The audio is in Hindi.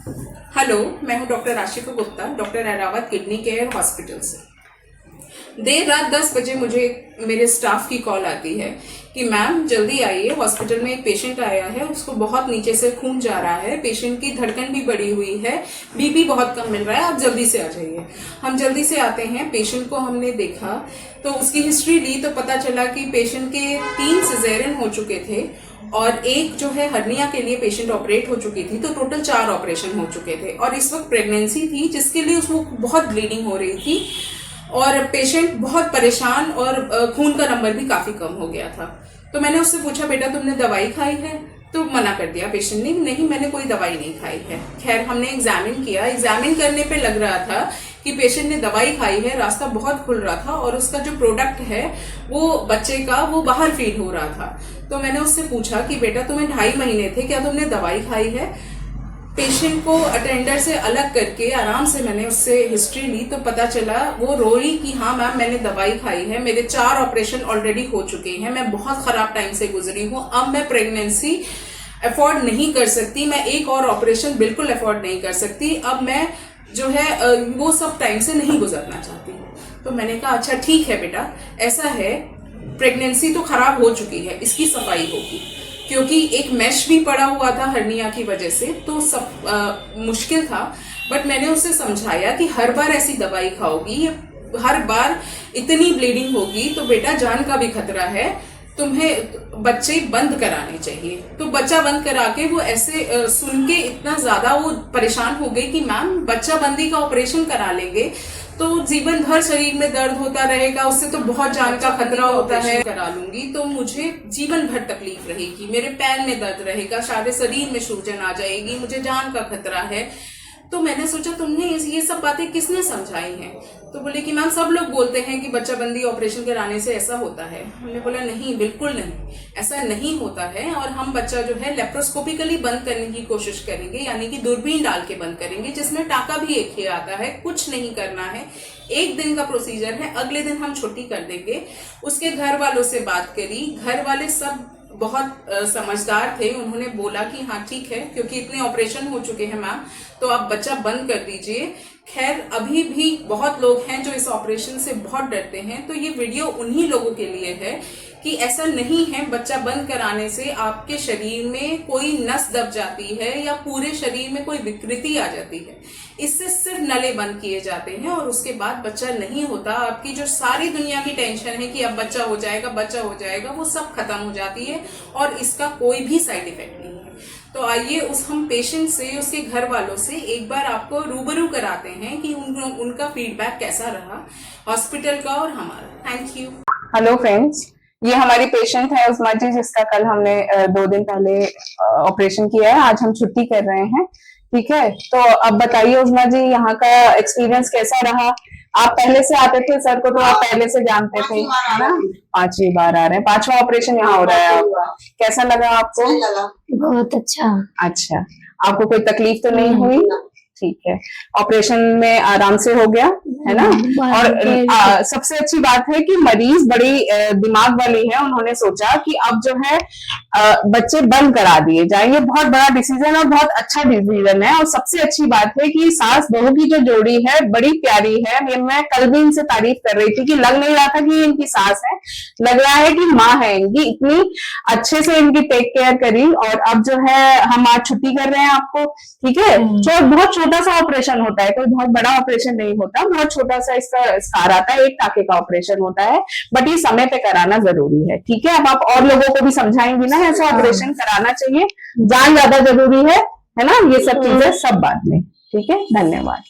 हेलो, मैं हूं doctor Ashika Gupta, doctor Airavat kidney care hospital से। देर रात 10 बजे मुझे मेरे स्टाफ की कॉल आती है कि मैम जल्दी आइए, हॉस्पिटल में एक पेशेंट आया है, उसको बहुत नीचे से खून जा रहा है, पेशेंट की धड़कन भी बढ़ी हुई है, बीपी बहुत कम मिल रहा है, आप जल्दी से आ जाइए। हम जल्दी से आते हैं, पेशेंट को हमने देखा तो उसकी हिस्ट्री ली तो पता चला कि पेशेंट के 3 सिजेरियन हो चुके थे और एक जो है हर्निया के लिए पेशेंट ऑपरेट हो चुकी थी, तो टोटल 4 ऑपरेशन हो चुके थे और इस वक्त प्रेगनेंसी थी जिसके लिए उसको बहुत ब्लीडिंग हो रही थी और पेशेंट बहुत परेशान और खून का नंबर भी काफी कम हो गया था। तो मैंने उससे पूछा, बेटा तुमने दवाई खाई है? तो मना कर दिया पेशेंट ने, नहीं मैंने कोई दवाई नहीं खाई है। खैर हमने एग्जामिन किया, एग्जामिन करने पे लग रहा था कि पेशेंट ने दवाई खाई है, रास्ता बहुत खुल रहा था और उसका जो प्रोडक्ट है वो बच्चे का वो बाहर फीड हो रहा था। तो मैंने उससे पूछा कि बेटा तुम्हें 2.5 महीने थे, क्या तुमने दवाई खाई है? पेशेंट को अटेंडर से अलग करके आराम से मैंने उससे हिस्ट्री ली तो पता चला, वो रोई कि हाँ मैम मैंने दवाई खाई है, मेरे 4 ऑपरेशन ऑलरेडी हो चुके हैं, मैं बहुत खराब टाइम से गुजरी हूँ, अब मैं प्रेगनेंसी अफोर्ड नहीं कर सकती, मैं एक और ऑपरेशन बिल्कुल अफोर्ड नहीं कर सकती, अब मैं जो है वो सब टाइम से नहीं गुजरना चाहती। तो मैंने कहा अच्छा ठीक है बेटा, ऐसा है प्रेगनेंसी तो खराब हो चुकी है, इसकी सफाई होगी, क्योंकि एक मैश भी पड़ा हुआ था हर्निया की वजह से, तो सब मुश्किल था। बट मैंने उससे समझाया कि हर बार ऐसी दवाई खाओगी, हर बार इतनी ब्लीडिंग होगी तो बेटा जान का भी खतरा है, तुम्हें बच्चे बंद कराने चाहिए। तो बच्चा बंद करा के वो ऐसे सुन के इतना ज्यादा वो परेशान हो गई कि मैम बच्चा बंदी का ऑपरेशन करा लेंगे तो जीवन भर शरीर में दर्द होता रहेगा, उससे तो बहुत जान का खतरा होता है, करा लूंगी तो मुझे जीवन भर तकलीफ रहेगी, मेरे पैर में दर्द रहेगा, सारे शरीर में सूजन आ जाएगी, मुझे जान का खतरा है। तो मैंने सोचा तुमने ये सब बातें किसने समझाई हैं? तो बोले कि मैम सब लोग बोलते हैं कि बच्चा बंदी ऑपरेशन कराने से ऐसा होता है। हमने बोला नहीं, बिल्कुल नहीं, ऐसा नहीं होता है और हम बच्चा जो है लेप्रोस्कोपिकली बंद करने की कोशिश करेंगे, यानी कि दूरबीन डाल के बंद करेंगे, जिसमें टाका भी एक ही आता है, कुछ नहीं करना है, 1 दिन का प्रोसीजर है, अगले दिन हम छुट्टी कर देंगे। उसके घर वालों से बात करी, घर वाले सब बहुत समझदार थे, उन्होंने बोला कि हाँ ठीक है, क्योंकि इतने ऑपरेशन हो चुके हैं मैम तो आप बच्चा बंद कर दीजिए। खैर अभी भी बहुत लोग हैं जो इस ऑपरेशन से बहुत डरते हैं, तो ये वीडियो उन्हीं लोगों के लिए है कि ऐसा नहीं है, बच्चा बंद कराने से आपके शरीर में कोई नस दब जाती है या पूरे शरीर में कोई विकृति आ जाती है, इससे सिर्फ नले बंद किए जाते हैं और उसके बाद बच्चा नहीं होता। आपकी जो सारी दुनिया की टेंशन है कि अब बच्चा हो जाएगा, बच्चा हो जाएगा, वो सब खत्म हो जाती है और इसका कोई भी साइड इफेक्ट नहीं है। तो आइए हम पेशेंट से, उसके घर वालों से एक बार आपको रूबरू कराते हैं कि उनका फीडबैक कैसा रहा हॉस्पिटल का और हमारा। Thank you. हेलो फ्रेंड्स, ये हमारी पेशेंट है उस्मा जी, जिसका कल हमने 2 दिन पहले ऑपरेशन किया है। आज हम छुट्टी कर रहे हैं, ठीक है। तो अब बताइए उस्मा जी, यहाँ का एक्सपीरियंस कैसा रहा? आप पहले से आते थे सर को, तो आप पहले से जानते थे, है ना? 5वीं बार आ रहे हैं, 5वां ऑपरेशन यहाँ हो रहा है आपका। कैसा लगा आपको? बहुत अच्छा। अच्छा, आपको कोई तकलीफ तो नहीं हुई? ठीक है, ऑपरेशन में आराम से हो गया, है ना? और सबसे अच्छी बात है कि मरीज बड़ी दिमाग वाली है, उन्होंने सोचा कि अब जो है बच्चे बंद करा दिए जाएंगे। बहुत बड़ा डिसीजन और बहुत अच्छा डिसीजन है। और सबसे अच्छी बात है कि सास बहू की जो जोड़ी है बड़ी प्यारी है। मैं कल भी इनसे तारीफ कर रही थी कि लग नहीं रहा था कि इनकी सास है, लग रहा है कि माँ है इनकी, इतनी अच्छे से इनकी टेक केयर करी। और अब जो है हम आज छुट्टी कर रहे हैं आपको, ठीक है। बहुत छोटा सा ऑपरेशन होता है, कोई बहुत बड़ा ऑपरेशन नहीं होता, बहुत छोटा सा इसका स्कार आता है, 1 टाके का ऑपरेशन होता है, बट ये समय पे कराना जरूरी है, ठीक है। अब आप और लोगों को भी समझाएंगी ना, ऐसा ऑपरेशन कराना चाहिए, जान ज्यादा जरूरी है ना, ये सब चीजें सब बाद में, ठीक है। धन्यवाद।